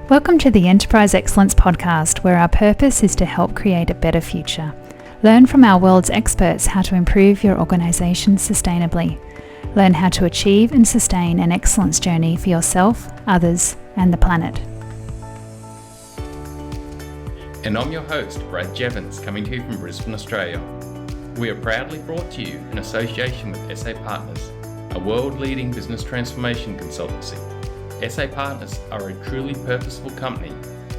Welcome to the Enterprise Excellence Podcast, where our purpose is to help create a better future. Learn from our world's experts how to improve your organisation sustainably. Learn how to achieve and sustain an excellence journey for yourself, others, and the planet. And I'm your host, Brad Jevons, coming to you from Brisbane, Australia. We are proudly brought to you in association with SA Partners, a world-leading business transformation consultancy. SA Partners are a truly purposeful company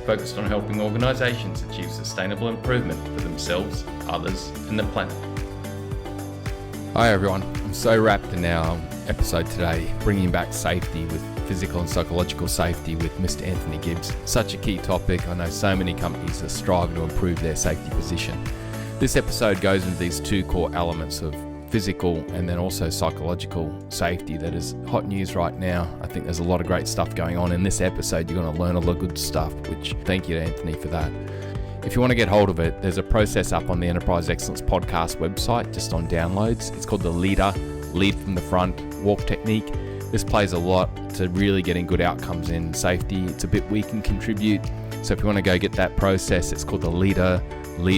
focused on helping organisations achieve sustainable improvement for themselves, others, and the planet. Hi everyone, I'm so wrapped in our episode today, bringing back safety with physical and psychological safety with Mr Anthony Gibbs. Such a key topic. I know so many companies are striving to improve their safety position. This episode goes into these two core elements of physical and then also psychological safety that is hot news right now. I think there's a lot of great stuff going on. In this episode, you're going to learn a lot of good stuff, which thank you to Anthony for that. If you want to get hold of it, there's a process up on the Enterprise Excellence Podcast website, just on downloads. It's called the lead from the front walk technique. This plays a lot to really getting good outcomes in safety. It's a bit we can contribute. So if you want to go get that process, it's called the lead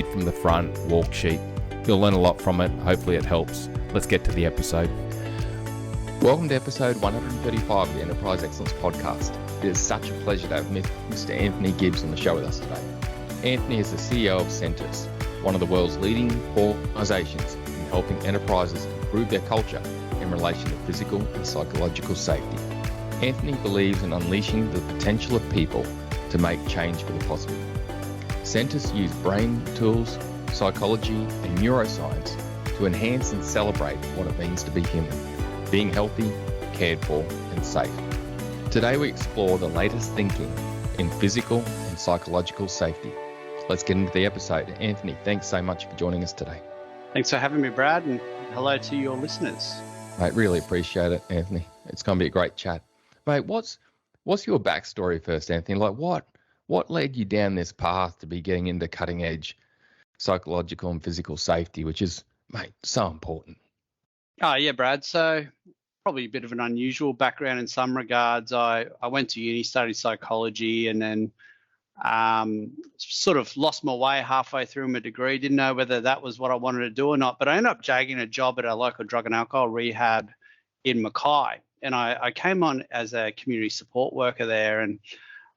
from the front walk sheet. You'll learn a lot from it. Hopefully it helps. Let's get to the episode. Welcome to episode 135 of the Enterprise Excellence Podcast. It is such a pleasure to have Mr. Anthony Gibbs on the show with us today. Anthony is the CEO of Sentis, one of the world's leading organisations in helping enterprises improve their culture in relation to physical and psychological safety. Anthony believes in unleashing the potential of people to make change for the positive. Sentis use brain tools, psychology and neuroscience to enhance and celebrate what it means to be human, being healthy, cared for and safe. Today we explore the latest thinking in physical and psychological safety. Let's get into the episode. Anthony, thanks so much for joining us today. Thanks for having me, Brad, and hello to your listeners. Mate, really appreciate it, Anthony. It's going to be a great chat. Mate, what's your backstory first, Anthony? Like what led you down this path to be getting into cutting edge psychological and physical safety, which is, mate, so important? Oh, yeah, Brad. So probably a bit of an unusual background in some regards. I went to uni, studied psychology, and then sort of lost my way halfway through my degree. Didn't know whether that was what I wanted to do or not, but I ended up jagging a job at a local drug and alcohol rehab in Mackay. And I came on as a community support worker there, and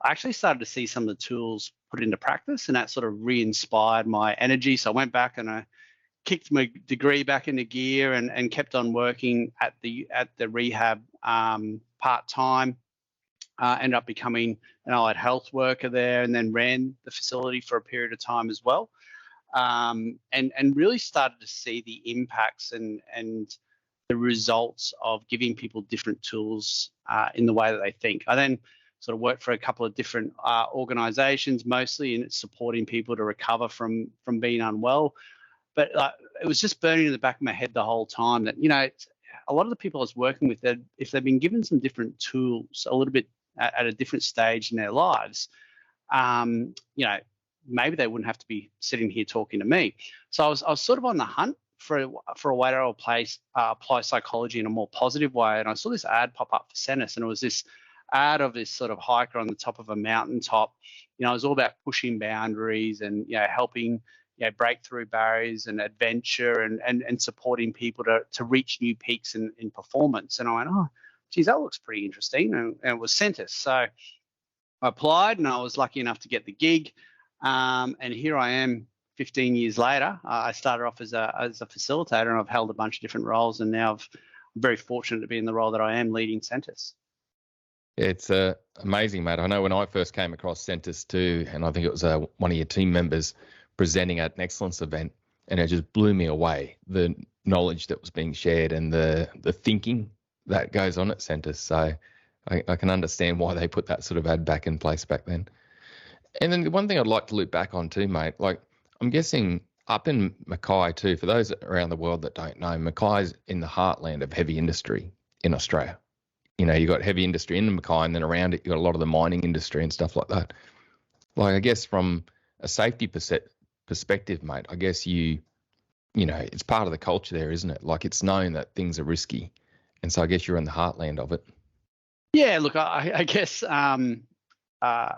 I actually started to see some of the tools put into practice, and that sort of re-inspired my energy. So I went back and I kicked my degree back into gear and kept on working at the rehab part-time. Ended up becoming an allied health worker there, and then ran the facility for a period of time as well, and really started to see the impacts and the results of giving people different tools in the way that they think. I then sort of worked for a couple of different organizations, mostly in supporting people to recover from being unwell. But it was just burning in the back of my head the whole time that, a lot of the people I was working with, if they've been given some different tools a little bit at a different stage in their lives, maybe they wouldn't have to be sitting here talking to me. So I was sort of on the hunt for a way to apply psychology in a more positive way. And I saw this ad pop up for Sentis, and it was this ad of this sort of hiker on the top of a mountaintop. It was all about pushing boundaries and helping break through barriers and adventure and supporting people to reach new peaks in performance. And I went, oh, geez, that looks pretty interesting. And it was Sentis. So I applied, and I was lucky enough to get the gig. And here I am 15 years later. I started off as a facilitator, and I've held a bunch of different roles, and now I'm very fortunate to be in the role that I am, leading Sentis. It's amazing, mate. I know when I first came across Sentis too, and I think it was one of your team members presenting at an excellence event, and it just blew me away, the knowledge that was being shared and the thinking that goes on at Sentis. So I can understand why they put that sort of ad back in place back then. And then the one thing I'd like to loop back on too, mate, like I'm guessing up in Mackay too, for those around the world that don't know, Mackay's in the heartland of heavy industry in Australia. You got heavy industry in Mackay, and then around it, you got a lot of the mining industry and stuff like that. Like, I guess from a safety perspective, mate, I guess it's part of the culture there, isn't it? Like, it's known that things are risky. And so I guess you're in the heartland of it. Yeah, look, I guess I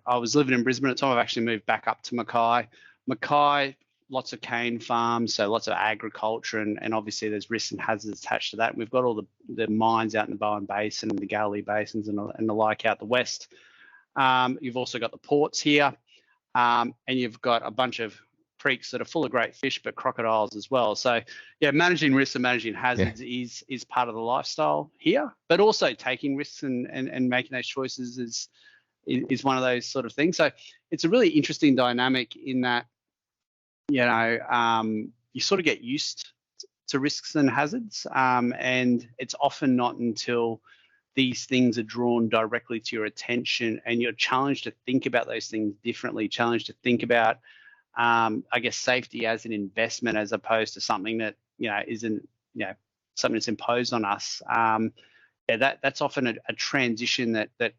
was living in Brisbane at the time. I've actually moved back up to Mackay. Mackay, lots of cane farms, so lots of agriculture, and obviously there's risks and hazards attached to that. And we've got all the mines out in the Bowen Basin and the Galilee Basins and the like out the west. You've also got the ports here, and you've got a bunch of creeks that are full of great fish, but crocodiles as well. So, yeah, managing risks and managing hazards is part of the lifestyle here, but also taking risks and making those choices is one of those sort of things. So it's a really interesting dynamic in that, you sort of get used to risks and hazards, and it's often not until these things are drawn directly to your attention and you're challenged to think about those things differently, challenged to think about, safety as an investment as opposed to something that, isn't, something that's imposed on us. That's often a transition that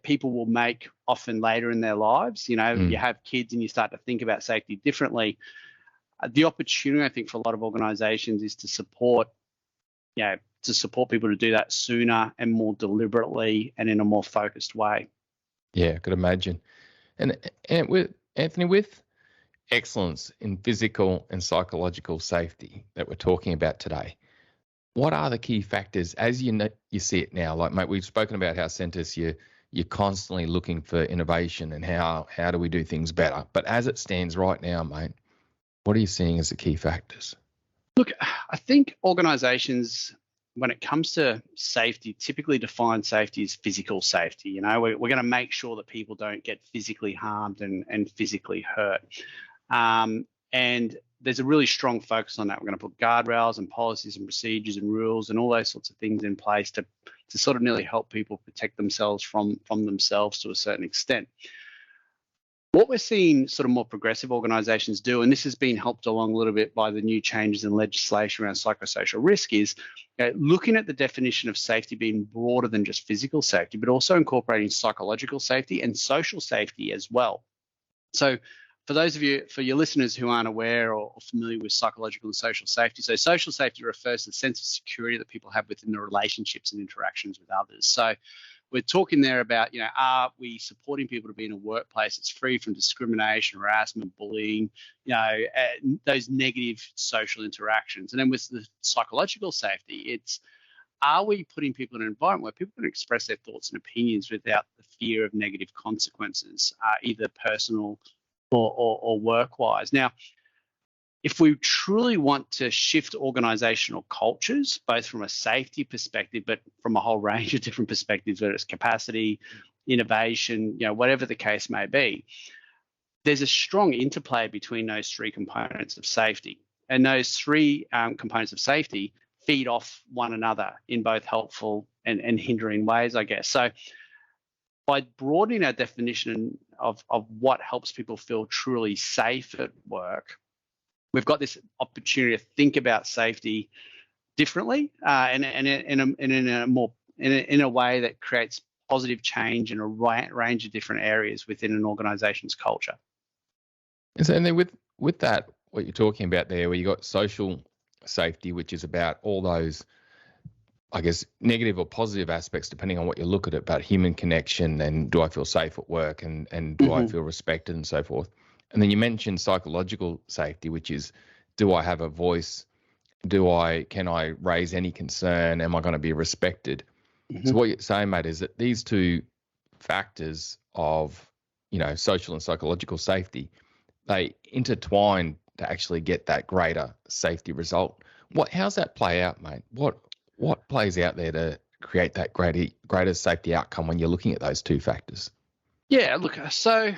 people will make often later in their lives. You have kids and you start to think about safety differently. The opportunity, I think, for a lot of organizations is to support people to do that sooner and more deliberately and in a more focused way. Yeah, I could imagine. And with Anthony, with excellence in physical and psychological safety that we're talking about today, what are the key factors as you see it now? Like, mate, we've spoken about how Sentis, you're constantly looking for innovation and how do we do things better. But as it stands right now, mate, what are you seeing as the key factors? Look, I think organizations, when it comes to safety, typically define safety as physical safety. We're going to make sure that people don't get physically harmed and physically hurt. And there's a really strong focus on that. We're going to put guardrails and policies and procedures and rules and all those sorts of things in place to sort of nearly help people protect themselves from themselves to a certain extent. What we're seeing sort of more progressive organizations do, and this has been helped along a little bit by the new changes in legislation around psychosocial risk, is looking at the definition of safety being broader than just physical safety, but also incorporating psychological safety and social safety as well. So for your listeners who aren't aware or familiar with psychological and social safety, so social safety refers to the sense of security that people have within their relationships and interactions with others. So we're talking there about, are we supporting people to be in a workplace that's free from discrimination, harassment, bullying, those negative social interactions. And then with the psychological safety, it's, are we putting people in an environment where people can express their thoughts and opinions without the fear of negative consequences, either personal or work-wise? Now, if we truly want to shift organizational cultures, both from a safety perspective, but from a whole range of different perspectives, whether it's capacity, innovation, whatever the case may be, there's a strong interplay between those three components of safety. And those three components of safety feed off one another in both helpful and hindering ways, I guess. So by broadening our definition of what helps people feel truly safe at work, we've got this opportunity to think about safety differently and in a way that creates positive change in a range of different areas within an organization's culture. And so, and then with that, what you're talking about there, where you got social safety, which is about all those, I guess, negative or positive aspects, depending on what you look at it, about human connection and do I feel safe at work and do I feel respected and so forth. And then you mentioned psychological safety, which is, do I have a voice? Can I raise any concern? Am I going to be respected? So what you're saying, mate, is that these two factors of, social and psychological safety, they intertwine to actually get that greater safety result. How's that play out, mate? What plays out there to create that greater safety outcome when you're looking at those two factors? Yeah, look, so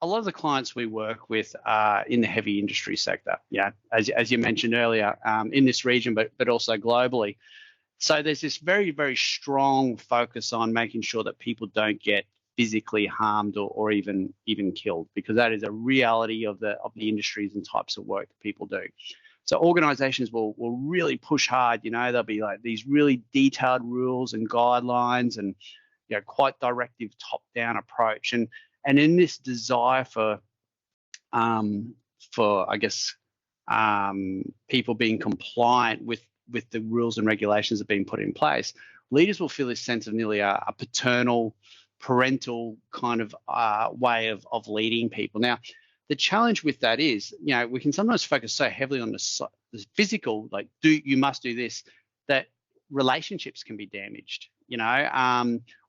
a lot of the clients we work with are in the heavy industry sector, as you mentioned earlier, in this region, but also globally. So there's this very, very strong focus on making sure that people don't get physically harmed or even killed, because that is a reality of the industries and types of work that people do. So organizations will really push hard. There'll be like these really detailed rules and guidelines and quite directive top-down approach. And in this desire for I guess, people being compliant with the rules and regulations that are being put in place, leaders will feel this sense of nearly a paternal parental kind of way of leading people. Now, the challenge with that is, we can sometimes focus so heavily on the physical, like you must do this, that relationships can be damaged,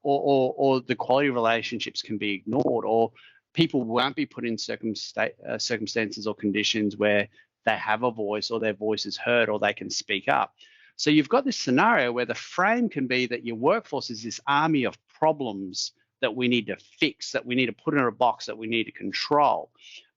or the quality of relationships can be ignored, or people won't be put in circumstances or conditions where they have a voice or their voice is heard or they can speak up. So you've got this scenario where the frame can be that your workforce is this army of problems that we need to fix, that we need to put in a box, that we need to control.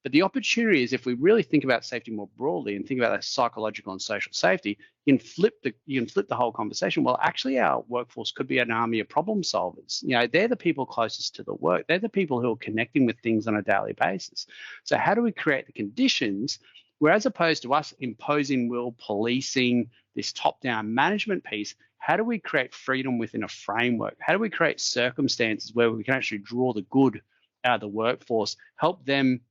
But the opportunity is, if we really think about safety more broadly and think about that psychological and social safety, you can flip the whole conversation. Well, actually, our workforce could be an army of problem solvers. They're the people closest to the work. They're the people who are connecting with things on a daily basis. So how do we create the conditions where, as opposed to us imposing will, policing, this top-down management piece, how do we create freedom within a framework? How do we create circumstances where we can actually draw the good out of the workforce, help them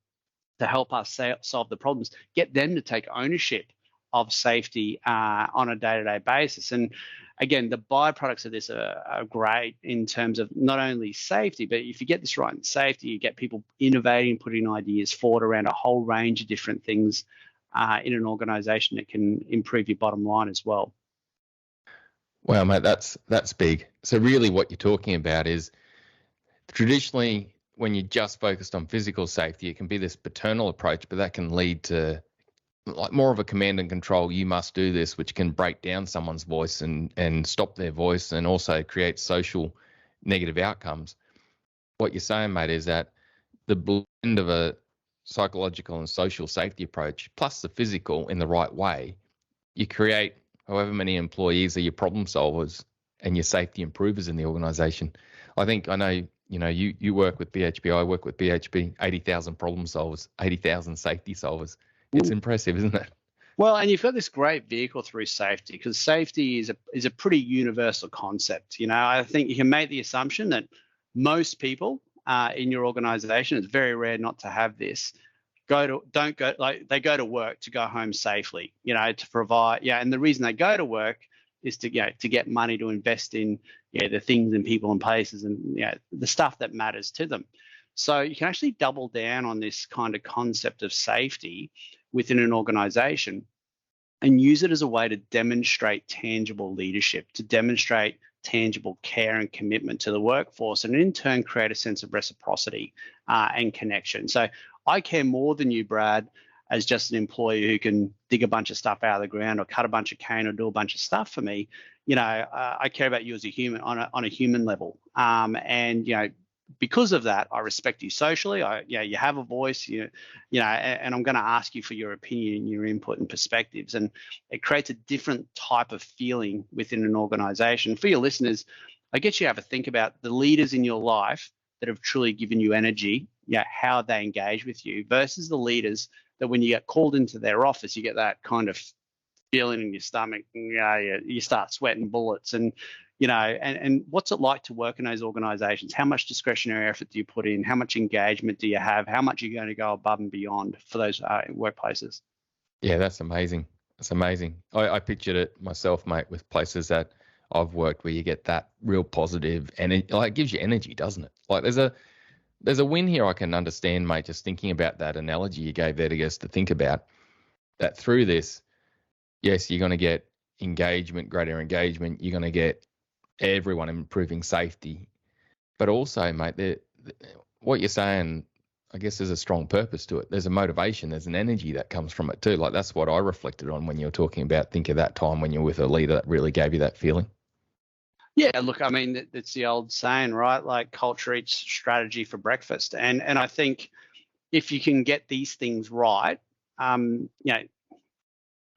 to help us solve the problems, get them to take ownership of safety on a day-to-day basis? And again, the byproducts of this are great in terms of not only safety, but if you get this right in safety, you get people innovating, putting ideas forward around a whole range of different things in an organization that can improve your bottom line as well. Wow, mate, that's big. So really what you're talking about is, traditionally, when you're just focused on physical safety, it can be this paternal approach, but that can lead to like more of a command and control, you must do this, which can break down someone's voice and stop their voice, and also create social negative outcomes. What you're saying, mate, is that the blend of a psychological and social safety approach plus the physical in the right way, you create however many employees are your problem solvers and your safety improvers in the organization. I know you work with BHP, I work with BHP, 80,000 problem solvers, 80,000 safety solvers. It's impressive, isn't it? Well, and you've got this great vehicle through safety, because safety is a pretty universal concept. I think you can make the assumption that most people in your organization, it's very rare not to have this, they go to work to go home safely, to provide, and the reason they go to work is to get money to invest in the things and people and places and the stuff that matters to them. So you can actually double down on this kind of concept of safety within an organization and use it as a way to demonstrate tangible leadership, to demonstrate tangible care and commitment to the workforce, and in turn create a sense of reciprocity and connection. So I care more than you, Brad, as just an employee who can dig a bunch of stuff out of the ground or cut a bunch of cane or do a bunch of stuff for me. I care about you as a human on a human level. And because of that, I respect you socially. You have a voice, and I'm going to ask you for your opinion, your input and perspectives. And it creates a different type of feeling within an organization. For your listeners, I get you to have a think about the leaders in your life that have truly given you energy, how they engage with you, versus the leaders that when you get called into their office, you get that kind of feeling in your stomach, you start sweating bullets. And and what's it like to work in those organizations? How much discretionary effort do you put in? How much engagement do you have? How much are you going to go above and beyond for those workplaces? Yeah, that's amazing. That's amazing. I pictured it myself, mate, with places that I've worked where you get that real positive, and it gives you energy, doesn't it? Like there's a win here I can understand, mate, just thinking about that analogy you gave there to us to think about, that through this, yes, you're going to get engagement, greater engagement, you're going to get everyone improving safety, but also, mate, what you're saying, I guess there's a strong purpose to it. There's a motivation, there's an energy that comes from it too. Like that's what I reflected on when you were talking about, think of that time when you're with a leader that really gave you that feeling. Yeah, look, I mean, it's the old saying, right? Like culture eats strategy for breakfast. And I think if you can get these things right,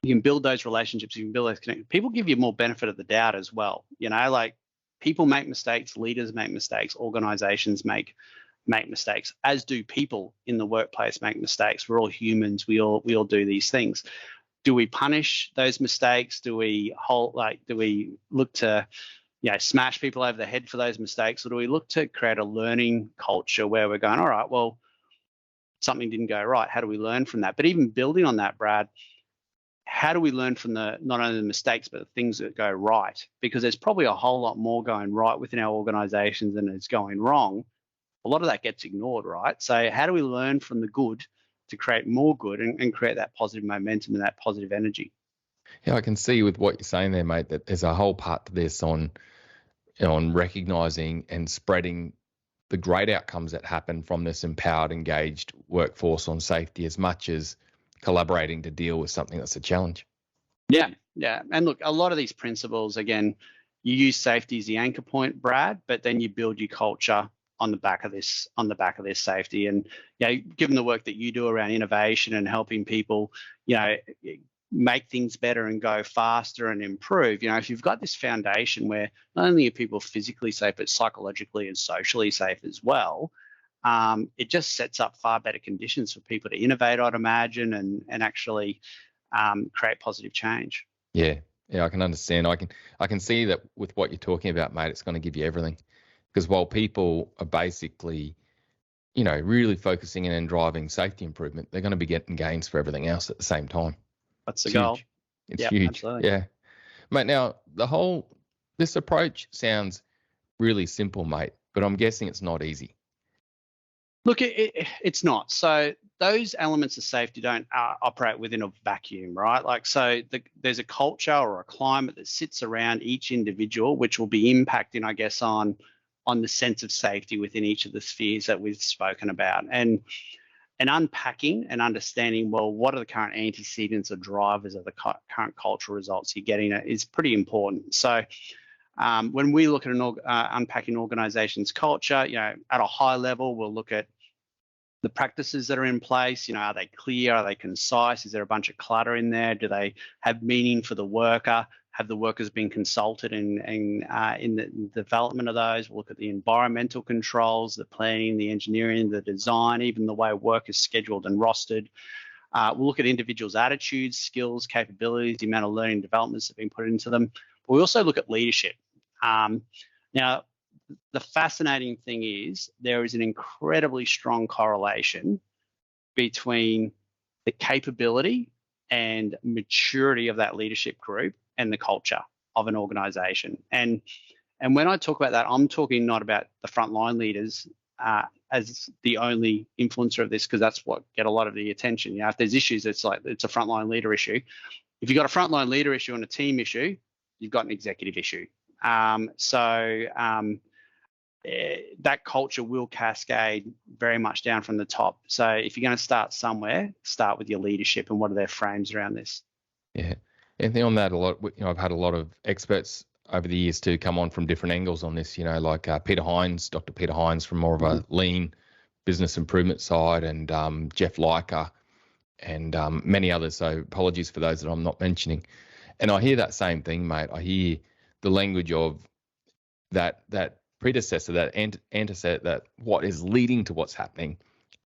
you can build those relationships, you can build those connections. People give you more benefit of the doubt as well. Like people make mistakes, leaders make mistakes, organizations make mistakes, as do people in the workplace make mistakes. We're all humans. We all do these things. Do we punish those mistakes? Do we look to smash people over the head for those mistakes, or do we look to create a learning culture where we're going, all right, well, something didn't go right. How do we learn from that? But even building on that, Brad, how do we learn from not only the mistakes, but the things that go right? Because there's probably a whole lot more going right within our organizations than is going wrong. A lot of that gets ignored, right? So how do we learn from the good to create more good and create that positive momentum and that positive energy? Yeah, I can see with what you're saying there, mate, that there's a whole part to this on recognizing and spreading the great outcomes that happen from this empowered, engaged workforce on safety, as much as collaborating to deal with something that's a challenge. Yeah. And look, a lot of these principles, again, you use safety as the anchor point, Brad, but then you build your culture on the back of this safety. And given the work that you do around innovation and helping people, make things better and go faster and improve, if you've got this foundation where not only are people physically safe, but psychologically and socially safe as well, it just sets up far better conditions for people to innovate, I'd imagine, and actually create positive change. Yeah, I can understand. I can see that with what you're talking about, mate. It's going to give you everything, because while people are basically, really focusing in and driving safety improvement, they're going to be getting gains for everything else at the same time. That's the goal. It's huge. Absolutely. Yeah, mate. Now this approach sounds really simple, mate, but I'm guessing it's not easy. Look, it's not. So those elements of safety don't operate within a vacuum, right? There's a culture or a climate that sits around each individual, which will be impacting, I guess, on the sense of safety within each of the spheres that we've spoken about. And unpacking and understanding, well, what are the current antecedents or drivers of the current cultural results you're getting is pretty important. So when we look at unpacking organizations' culture, at a high level, we'll look at the practices that are in place. Are they clear? Are they concise? Is there a bunch of clutter in there? Do they have meaning for the worker? Have the workers been consulted in the development of those? We'll look at the environmental controls, the planning, the engineering, the design, even the way work is scheduled and rostered. We'll look at individuals' attitudes, skills, capabilities, the amount of learning and developments that have been put into them. But we also look at leadership. Now, the fascinating thing is there is an incredibly strong correlation between the capability and maturity of that leadership group and the culture of an organization. And when I talk about that, I'm talking not about the frontline leaders as the only influencer of this, because that's what get a lot of the attention. If there's issues, it's a frontline leader issue. If you've got a frontline leader issue and a team issue, you've got an executive issue. That culture will cascade very much down from the top. So if you're going to start somewhere, start with your leadership and what are their frames around this. Yeah. Anything on that? A lot. I've had a lot of experts over the years to come on from different angles on this. Like Peter Hines, Dr. Peter Hines, from more of a lean business improvement side, and Jeff Leiker, and many others. So apologies for those that I'm not mentioning. And I hear that same thing, mate. I hear the language of that predecessor, that antecedent, that what is leading to what's happening,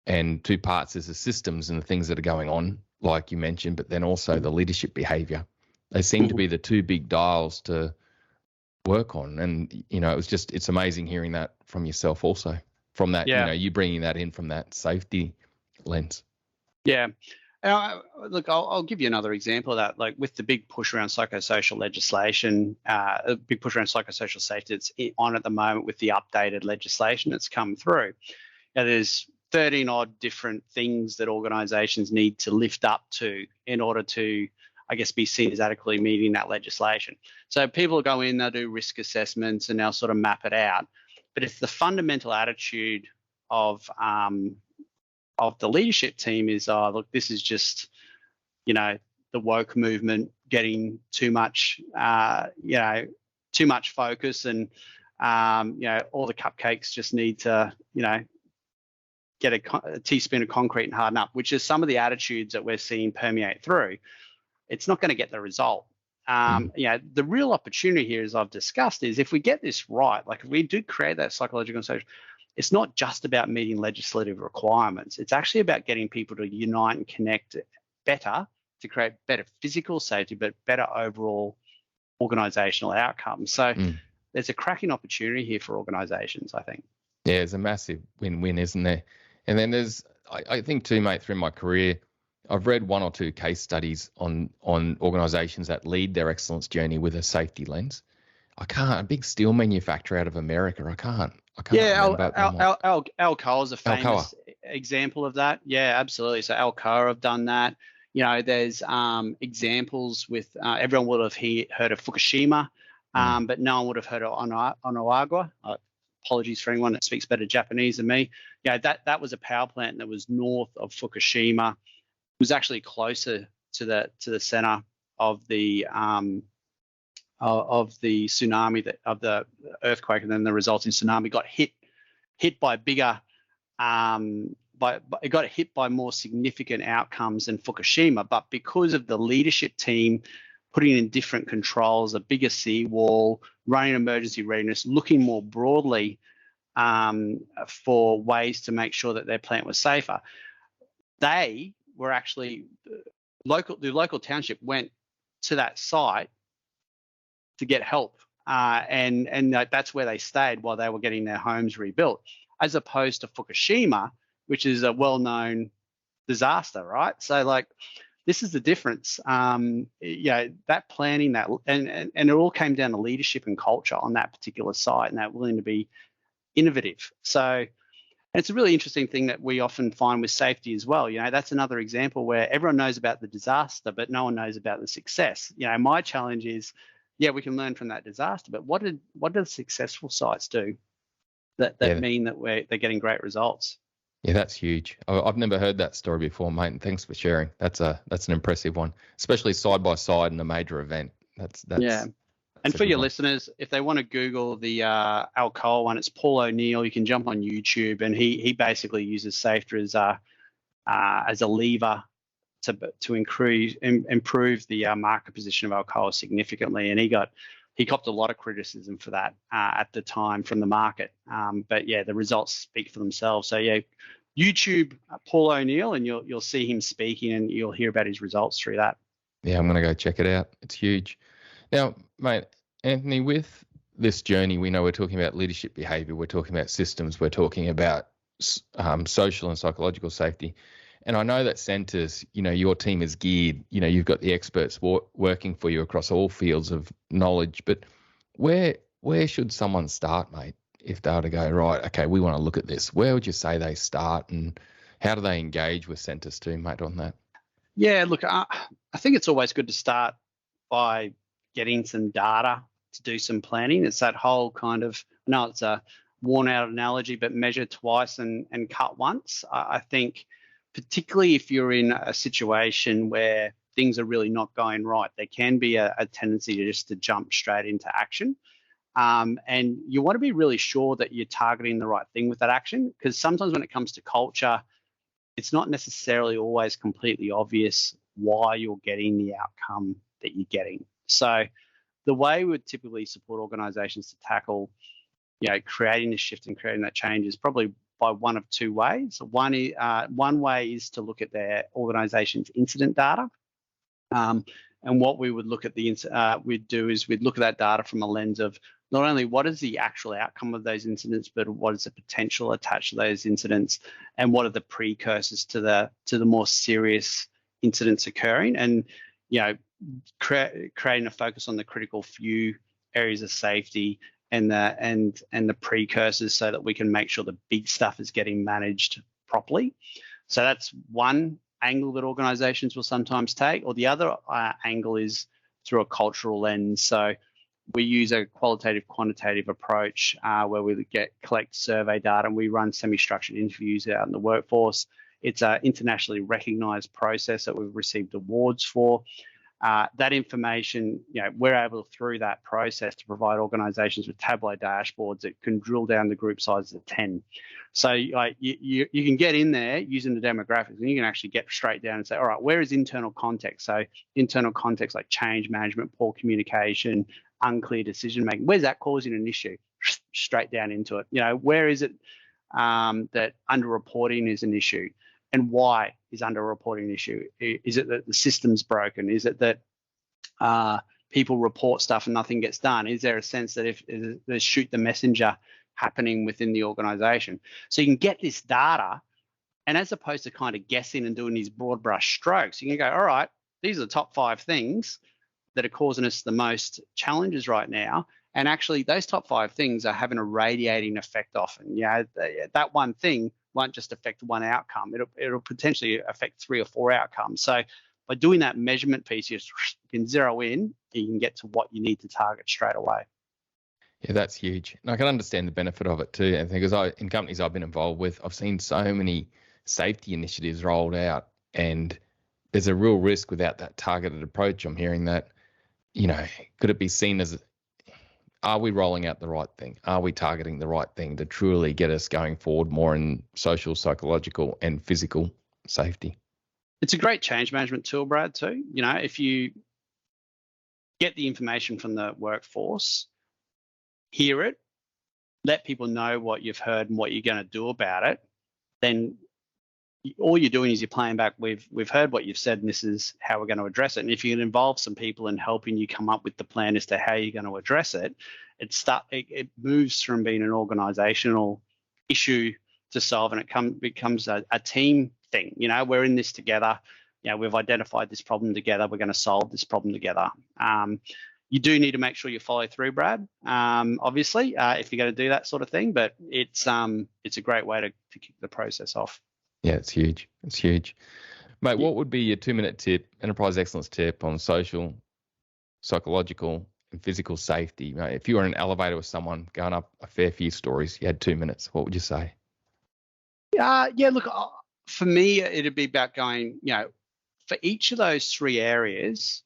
and two parts is the systems and the things that are going on, like you mentioned, but then also the leadership behavior. They seem to be the two big dials to work on. And, it's amazing hearing that from yourself also, from that, you bringing that in from that safety lens. Yeah. Look, I'll give you another example of that. Like with the big push around psychosocial legislation, a big push around psychosocial safety that's on at the moment with the updated legislation that's come through. There's 13 odd different things that organizations need to lift up to in order to, I guess, be seen as adequately meeting that legislation. So people go in, they'll do risk assessments and they'll sort of map it out. But if the fundamental attitude of the leadership team is, look, this is just, the woke movement getting too much focus, and all the cupcakes just need to, get a teaspoon of concrete and harden up, which is some of the attitudes that we're seeing permeate through. It's not going to get the result. The real opportunity here, as I've discussed, is if we get this right, like if we do create that psychological and social, it's not just about meeting legislative requirements. It's actually about getting people to unite and connect better to create better physical safety, but better overall organizational outcomes. So there's a cracking opportunity here for organizations, I think. Yeah, it's a massive win-win, isn't there? And then there's, I think too, mate, through my career, I've read one or two case studies on organisations that lead their excellence journey with a safety lens. A big steel manufacturer out of America. I can't remember. Alcoa is a Alcoa. famous example of that. Yeah, absolutely. So Alcoa have done that. There's examples with everyone would have heard of Fukushima, but no one would have heard of Onagawa. Apologies for anyone that speaks better Japanese than me. That was a power plant that was north of Fukushima. It was actually closer to the center of the tsunami, of the earthquake, and then the resulting tsunami got hit by bigger. It got hit by more significant outcomes than Fukushima, but because of the leadership team putting in different controls, a bigger seawall, running emergency readiness, looking more broadly for ways to make sure that their plant was safer, they were actually the local township went to that site to get help, and that's where they stayed while they were getting their homes rebuilt, as opposed to Fukushima, which is a well-known disaster, right? So this is the difference. That planning, that and it all came down to leadership and culture on that particular site, and that willing to be innovative. So it's a really interesting thing that we often find with safety as well. That's another example where everyone knows about the disaster, but no one knows about the success. My challenge is, we can learn from that disaster, but what do the successful sites do that mean that they're getting great results? Yeah, that's huge. I've never heard that story before, mate, and thanks for sharing. That's an impressive one, especially side by side in a major event. That's And for your listeners, if they want to Google the Alcoa one, it's Paul O'Neill. You can jump on YouTube, and he basically uses safety as a lever to improve the market position of Alcoa significantly, and he copped a lot of criticism for that at the time from the market. But the results speak for themselves. So YouTube Paul O'Neill, and you'll see him speaking, and you'll hear about his results through that. Yeah, I'm going to go check it out. It's huge. Now, mate, Anthony, with this journey, we know we're talking about leadership behavior, we're talking about systems, we're talking about social and psychological safety. And I know that Sentis, your team is geared, you've got the experts working for you across all fields of knowledge, but where should someone start, mate, if they were to go, right, okay, we want to look at this? Where would you say they start, and how do they engage with Sentis too, mate, on that? Yeah, look, I think it's always good to start by getting some data to do some planning. It's that whole kind of, I know it's a worn out analogy, but measure twice and cut once. I think particularly if you're in a situation where things are really not going right, there can be a tendency to jump straight into action. And you want to be really sure that you're targeting the right thing with that action, because sometimes when it comes to culture, it's not necessarily always completely obvious why you're getting the outcome that you're getting. So the way we would typically support organizations to tackle, creating the shift and creating that change is probably by one of two ways. One way is to look at their organization's incident data. And what we would look at we'd look at that data from a lens of not only what is the actual outcome of those incidents, but what is the potential attached to those incidents, and what are the precursors to the more serious incidents occurring, and creating a focus on the critical few areas of safety and the precursors, so that we can make sure the big stuff is getting managed properly. So that's one angle that organizations will sometimes take, or the other angle is through a cultural lens. So we use a qualitative quantitative approach where we collect survey data, and we run semi-structured interviews out in the workforce. It's an internationally recognized process that we've received awards for. That information, we're able through that process to provide organizations with Tableau dashboards that can drill down the group sizes of 10. So you can get in there using the demographics, and you can actually get straight down and say, all right, where is internal context? So internal context like change management, poor communication, unclear decision making. Where's that causing an issue? Straight down into it. Where is it that underreporting is an issue? And why is underreporting an issue? Is it that the system's broken? Is it that people report stuff and nothing gets done? Is there a sense that if there's shoot the messenger happening within the organization? So you can get this data And as opposed to kind of guessing and doing these broad brush strokes, you can go, all right, these are the top 5 things that are causing us the most challenges right now. And actually, those top 5 things are having a radiating effect often. That one thing won't just affect one outcome. It'll potentially affect 3 or 4 outcomes. So by doing that measurement piece, you can zero in, you can get to what you need to target straight away. Yeah, that's huge. And I can understand the benefit of it too, Anthony, because in companies I've been involved with, I've seen so many safety initiatives rolled out, and there's a real risk without that targeted approach. I'm hearing that, could it be seen as, are we rolling out the right thing? Are we targeting the right thing to truly get us going forward more in social, psychological, and physical safety? It's a great change management tool, Brad, too. If you get the information from the workforce, hear it, let people know what you've heard and what you're going to do about it, then all you're doing is you're playing back, we've heard what you've said and this is how we're going to address it. And if you can involve some people in helping you come up with the plan as to how you're going to address it, it moves from being an organizational issue to solve, and it becomes a team thing. We're in this together. We've identified this problem together. We're going to solve this problem together. You do need to make sure you follow through, Brad, obviously, if you're going to do that sort of thing, but it's a great way to kick the process off. Yeah, it's huge. It's huge. Mate, what would be your 2-minute tip, enterprise excellence tip on social, psychological, and physical safety? Mate, if you were in an elevator with someone going up a fair few stories, you had 2 minutes, what would you say? Look, for me, it'd be about going, for each of those 3 areas,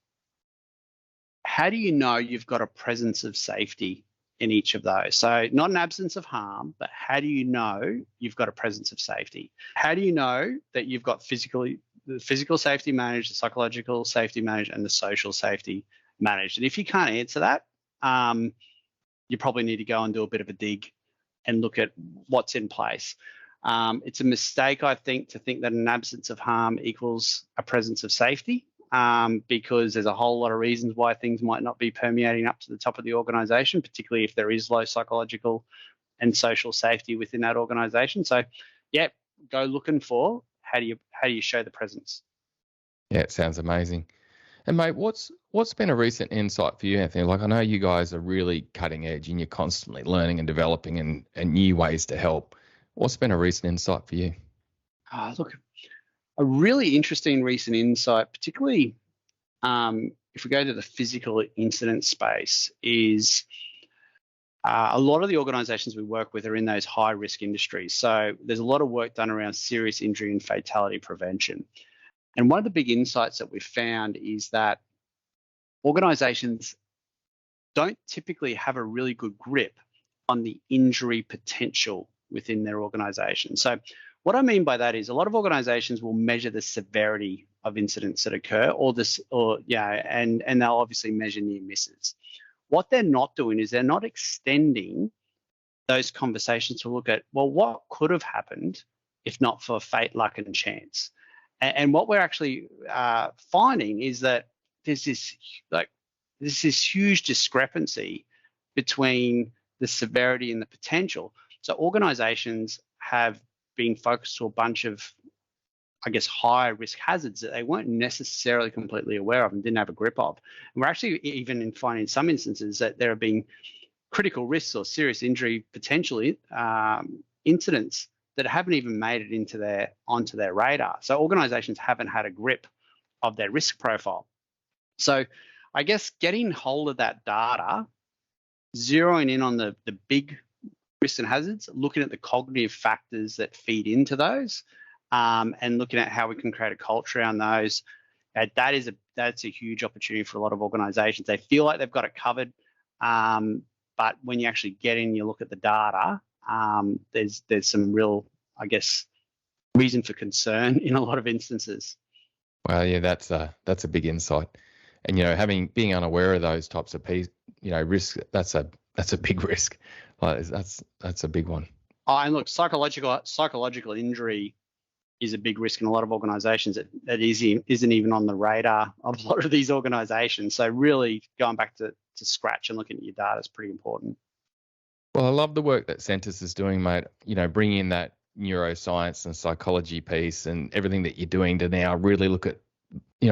how do you know you've got a presence of safety in each of those? So not an absence of harm, but how do you know you've got a presence of safety? How do you know that you've got the physical safety managed, the psychological safety managed, and the social safety managed? And if you can't answer that, you probably need to go and do a bit of a dig and look at what's in place. It's a mistake, I think, to think that an absence of harm equals a presence of safety. Because there's a whole lot of reasons why things might not be permeating up to the top of the organization, particularly if there is low psychological and social safety within that organization. So, go looking for how do you show the presence. Yeah, it sounds amazing. And mate, what's been a recent insight for you, Anthony? Like, I know you guys are really cutting edge and you're constantly learning and developing and new ways to help. What's been a recent insight for you? Look, a really interesting recent insight, particularly if we go to the physical incident space, is a lot of the organizations we work with are in those high risk industries. So there's a lot of work done around serious injury and fatality prevention. And one of the big insights that we've found is that organizations don't typically have a really good grip on the injury potential within their organization. So what I mean by that is a lot of organizations will measure the severity of incidents that occur and they'll obviously measure near misses. What they're not doing is they're not extending those conversations to look at, well, what could have happened if not for fate, luck, and chance? And what we're actually finding is that there's this huge discrepancy between the severity and the potential. So organizations have been focused to a bunch of, high risk hazards that they weren't necessarily completely aware of and didn't have a grip of. And we're actually even finding some instances that there have been critical risks or serious injury potentially incidents that haven't even made it onto their radar. So organizations haven't had a grip of their risk profile. So I guess getting hold of that data, zeroing in on the big risks and hazards, looking at the cognitive factors that feed into those, and looking at how we can create a culture around those. That's a huge opportunity for a lot of organizations. They feel like they've got it covered, but when you actually get in, you look at the data, there's some real, reason for concern in a lot of instances. Well, yeah, that's a big insight. And being unaware of those types of risks, that's a big risk. That's a big one. And look, psychological injury is a big risk in a lot of organizations that isn't even on the radar of a lot of these organizations. So really going back to scratch and looking at your data is pretty important. Well, I love the work that Sentis is doing, mate. Bringing in that neuroscience and psychology piece and everything that you're doing to now really look at,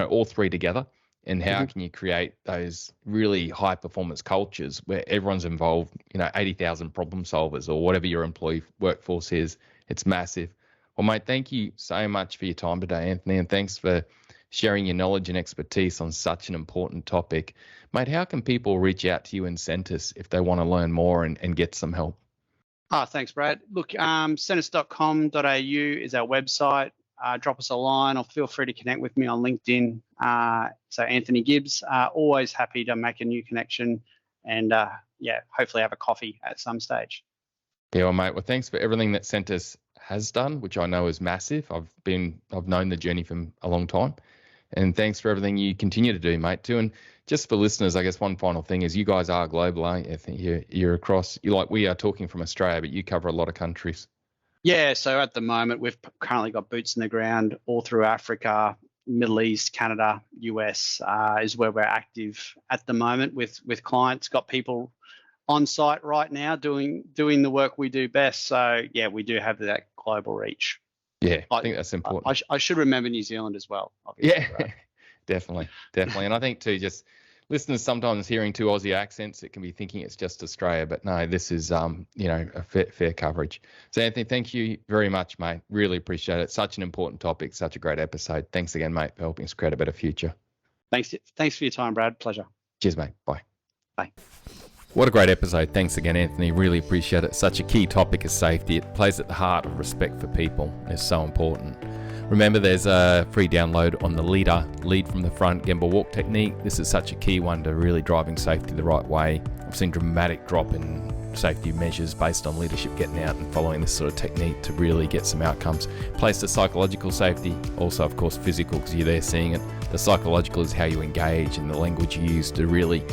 all three together, and how can you create those really high performance cultures where everyone's involved, 80,000 problem solvers or whatever your employee workforce is. It's massive. Well, mate, thank you so much for your time today, Anthony, and thanks for sharing your knowledge and expertise on such an important topic. Mate, how can people reach out to you in Sentis if they want to learn more and get some help? Thanks, Brad. Look, sentis.com.au is our website. Drop us a line or feel free to connect with me on LinkedIn. So Anthony Gibbs, always happy to make a new connection and hopefully have a coffee at some stage. Yeah, well, mate, thanks for everything that Sentis has done, which I know is massive. I've known the journey for a long time. And thanks for everything you continue to do, mate, too. And just for listeners, I guess one final thing is you guys are global, aren't you? I think you're across, we are talking from Australia, but you cover a lot of countries. Yeah, so at the moment, we've currently got boots in the ground all through Africa, Middle East, Canada, US is where we're active at the moment with clients. Got people on site right now doing the work we do best. So, yeah, we do have that global reach. Yeah, I think that's important. I should remember New Zealand as well, obviously. Yeah, right? Definitely. And I think, too, just listeners sometimes hearing two Aussie accents, it can be thinking it's just Australia. But no, this is, a fair coverage. So, Anthony, thank you very much, mate. Really appreciate it. Such an important topic, such a great episode. Thanks again, mate, for helping us create a better future. Thanks for your time, Brad. Pleasure. Cheers, mate. Bye. Bye. What a great episode. Thanks again, Anthony. Really appreciate it. Such a key topic is safety. It plays at the heart of respect for people. It's so important. Remember, there's a free download on the lead from the front Gemba walk technique. This is such a key one to really driving safety the right way. I've seen dramatic drop in safety measures based on leadership getting out and following this sort of technique to really get some outcomes. Plays to psychological safety, also of course physical, because you're there seeing it. The psychological is how you engage and the language you use to really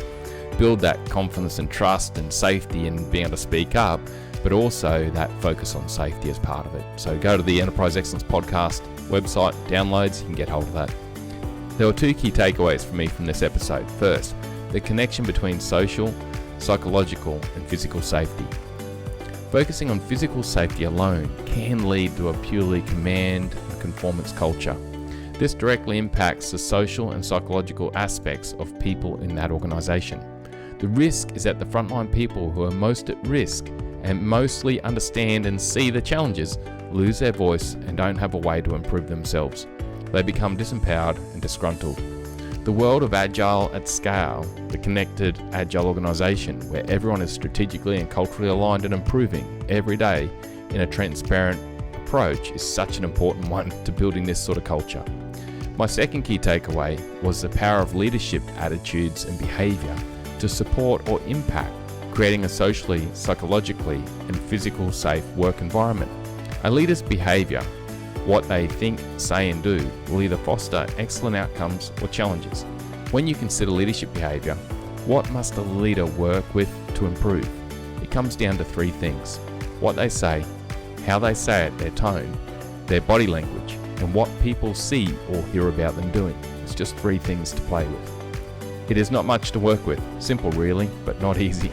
build that confidence and trust and safety and being able to speak up, but also that focus on safety as part of it. So go to the Enterprise Excellence Podcast website, downloads, you can get hold of that. There were two key takeaways for me from this episode. First, the connection between social, psychological, and physical safety. Focusing on physical safety alone can lead to a purely command and conformance culture. This directly impacts the social and psychological aspects of people in that organisation. The risk is that the frontline people who are most at risk and mostly understand and see the challenges lose their voice and don't have a way to improve themselves. They become disempowered and disgruntled. The world of agile at scale, the connected agile organisation where everyone is strategically and culturally aligned and improving every day in a transparent approach is such an important one to building this sort of culture. My second key takeaway was the power of leadership attitudes and behaviour to support or impact creating a socially, psychologically and physical safe work environment. A leader's behaviour, what they think, say and do, will either foster excellent outcomes or challenges. When you consider leadership behaviour, what must a leader work with to improve? It comes down to three things: what they say, how they say it, their tone, their body language, and what people see or hear about them doing. It's just three things to play with. It is not much to work with. Simple really, but not easy.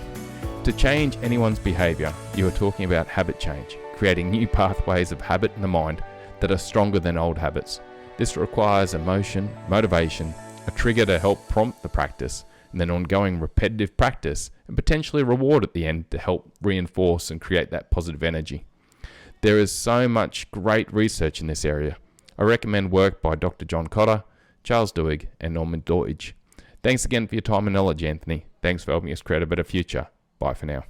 To change anyone's behaviour, you are talking about habit change, creating new pathways of habit in the mind that are stronger than old habits. This requires emotion, motivation, a trigger to help prompt the practice, and then ongoing repetitive practice, and potentially reward at the end to help reinforce and create that positive energy. There is so much great research in this area. I recommend work by Dr. John Cotter, Charles Duhigg, and Norman Doidge. Thanks again for your time and knowledge, Anthony. Thanks for helping us create a better future. Bye for now.